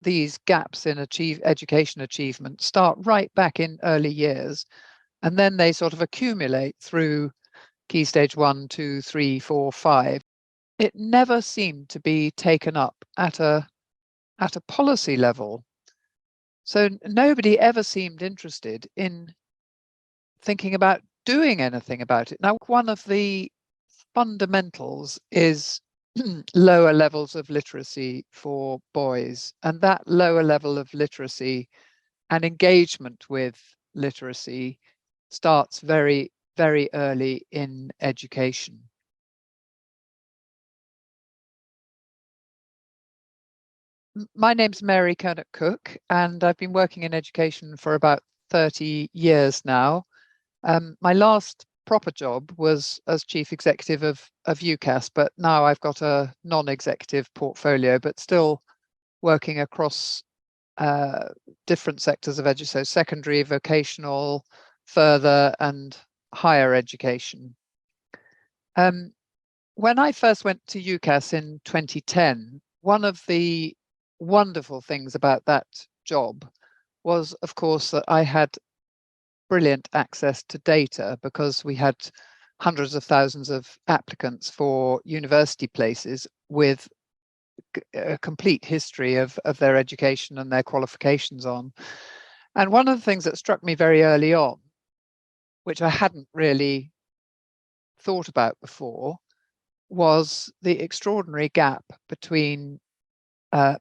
these gaps in education achievement start right back in early years, and then they sort of accumulate through key stage 1, 2, 3, 4, 5. It never seemed to be taken up at a policy level. So nobody ever seemed interested in thinking about doing anything about it. Now, one of the fundamentals is lower levels of literacy for boys, and that lower level of literacy and engagement with literacy starts very, very early in education. My name's Mary Curnock Cook, and I've been working in education for about 30 years now. My last proper job was as chief executive of UCAS, but now I've got a non-executive portfolio, but still working across different sectors of education, so secondary, vocational, further and higher education. When I first went to UCAS in 2010, one of the wonderful things about that job was, of course, that I had brilliant access to data because we had hundreds of thousands of applicants for university places with a complete history of their education and their qualifications on. And one of the things that struck me very early on, which I hadn't really thought about before, was the extraordinary gap between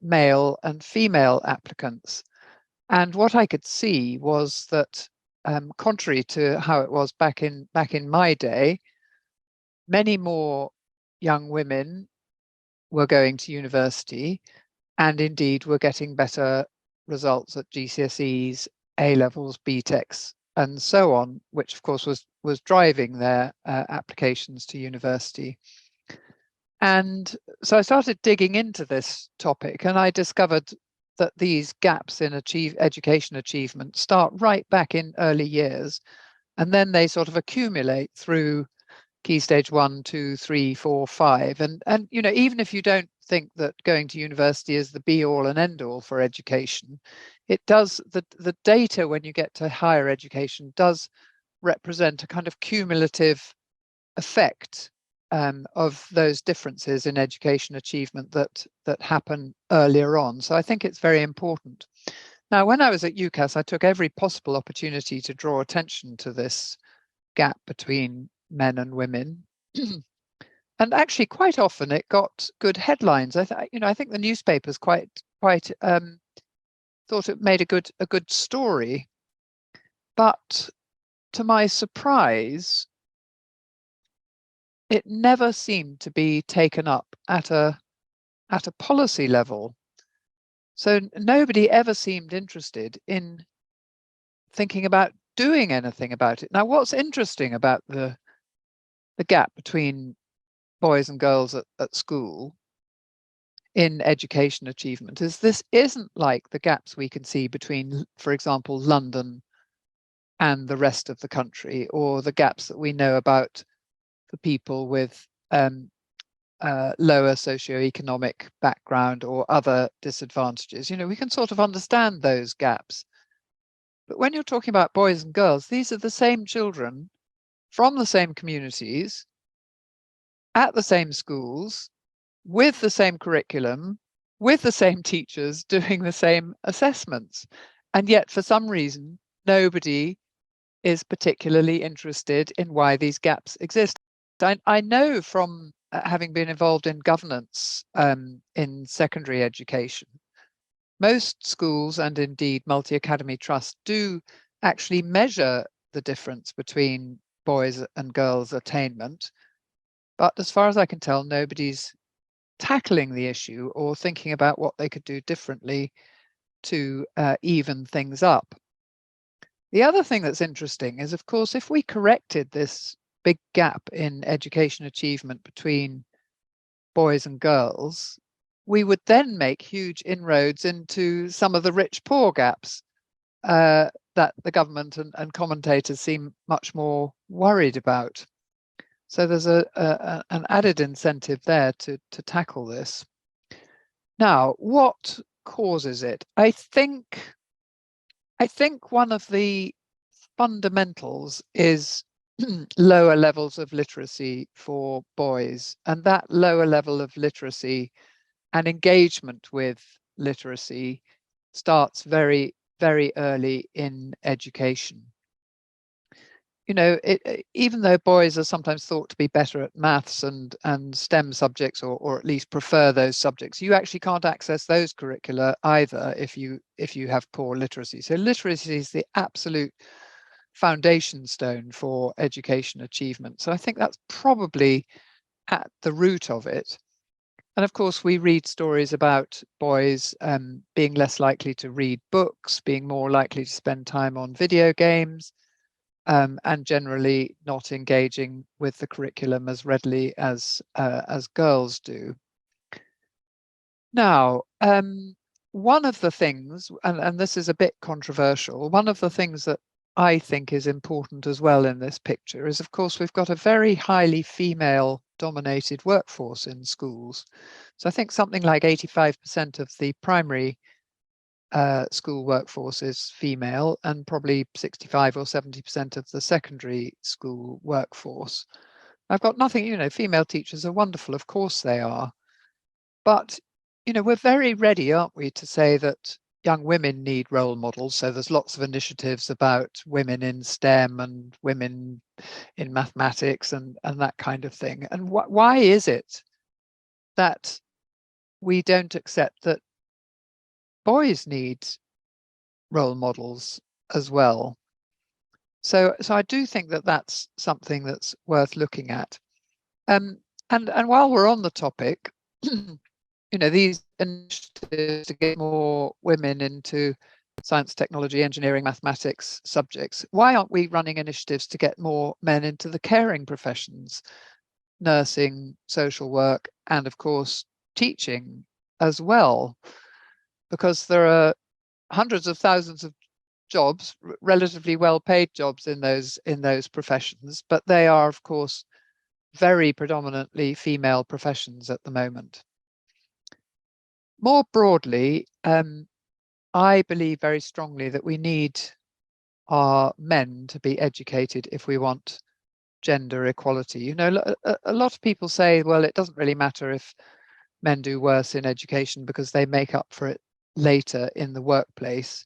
male and female applicants. And what I could see was that contrary to how it was back in my day, many more young women were going to university and indeed were getting better results at GCSEs, A-levels, BTECs, and so on, which of course was driving their applications to university. And so I started digging into this topic, and I discovered that these gaps in education achievement start right back in early years, and then they sort of accumulate through key stage 1, 2, 3, 4, 5. And you know, even if you don't think that going to university is the be all and end all for education, it does, the data when you get to higher education does represent a kind of cumulative effect of those differences in education achievement that happen earlier on. So I think it's very important. Now, when I was at UCAS, I took every possible opportunity to draw attention to this gap between men and women. And actually, quite often it got good headlines. I think the newspapers quite thought it made a good story. But to my surprise, it never seemed to be taken up at a policy level. So nobody ever seemed interested in thinking about doing anything about it. Now, what's interesting about the gap between boys and girls at school in education achievement is this isn't like the gaps we can see between, for example, London and the rest of the country, or the gaps that we know about for people with lower socioeconomic background or other disadvantages. You know, we can sort of understand those gaps. But when you're talking about boys and girls, these are the same children from the same communities, at the same schools, with the same curriculum, with the same teachers doing the same assessments. And yet, for some reason, nobody is particularly interested in why these gaps exist. I know from having been involved in governance in secondary education, most schools and indeed multi-academy trusts do actually measure the difference between boys and girls' attainment. But as far as I can tell, nobody's tackling the issue or thinking about what they could do differently to even things up. The other thing that's interesting is, of course, if we corrected this big gap in education achievement between boys and girls, we would then make huge inroads into some of the rich-poor gaps that the government and commentators seem much more worried about. So there's an added incentive there to tackle this. Now, what causes it? I think one of the fundamentals is lower levels of literacy for boys, and that lower level of literacy and engagement with literacy starts very, very early in education. You know, even though boys are sometimes thought to be better at maths and STEM subjects, or at least prefer those subjects, you actually can't access those curricula either if you have poor literacy. So literacy is the absolute foundation stone for education achievement. So I think that's probably at the root of it. And of course, we read stories about boys being less likely to read books, being more likely to spend time on video games, and generally not engaging with the curriculum as readily as girls do. Now, one of the things, and this is a bit controversial, one of the things that I think is important as well in this picture is, of course, we've got a very highly female-dominated workforce in schools. So I think something like 85% of the primary school workforce is female, and probably 65 or 70% of the secondary school workforce. I've got nothing, you know, female teachers are wonderful, of course they are. But, you know, we're very ready, aren't we, to say that young women need role models. So there's lots of initiatives about women in STEM and women in mathematics and that kind of thing. And why is it that we don't accept that boys need role models as well? So I do think that that's something that's worth looking at. And while we're on the topic, you know, these initiatives to get more women into science, technology, engineering, mathematics subjects, why aren't we running initiatives to get more men into the caring professions, nursing, social work, and of course teaching as well? Because there are hundreds of thousands of jobs, relatively well-paid jobs in those professions, but they are of course very predominantly female professions at the moment. More broadly, I believe very strongly that we need our men to be educated if we want gender equality. You know, a lot of people say, well, it doesn't really matter if men do worse in education because they make up for it later in the workplace.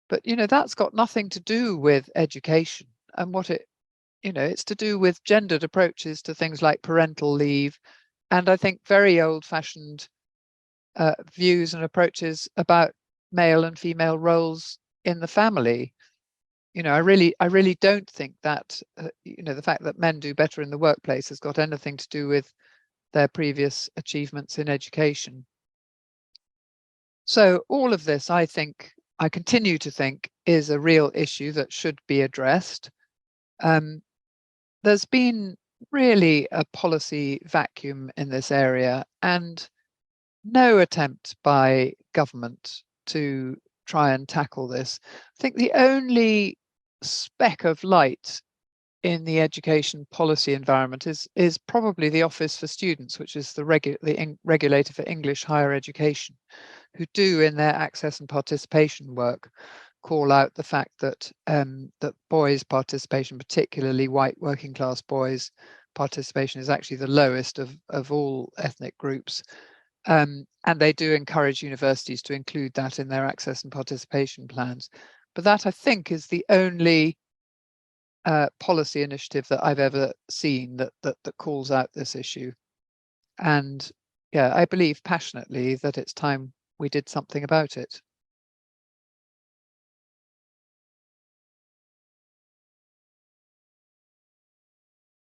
But, you know, that's got nothing to do with education. And what it, you know, it's to do with gendered approaches to things like parental leave. And I think very old-fashioned views and approaches about male and female roles in the family. You know, I really don't think that, you know, the fact that men do better in the workplace has got anything to do with their previous achievements in education. So all of this, I continue to think, is a real issue that should be addressed. There's been really a policy vacuum in this area, and no attempt by government to try and tackle this. I think the only speck of light in the education policy environment is probably the Office for Students, which is the regulator for English higher education, who do in their access and participation work call out the fact that that boys' participation, particularly white working class boys' participation, is actually the lowest of all ethnic groups. And they do encourage universities to include that in their access and participation plans. But that, I think, is the only policy initiative that I've ever seen that calls out this issue. And yeah, I believe passionately that it's time we did something about it.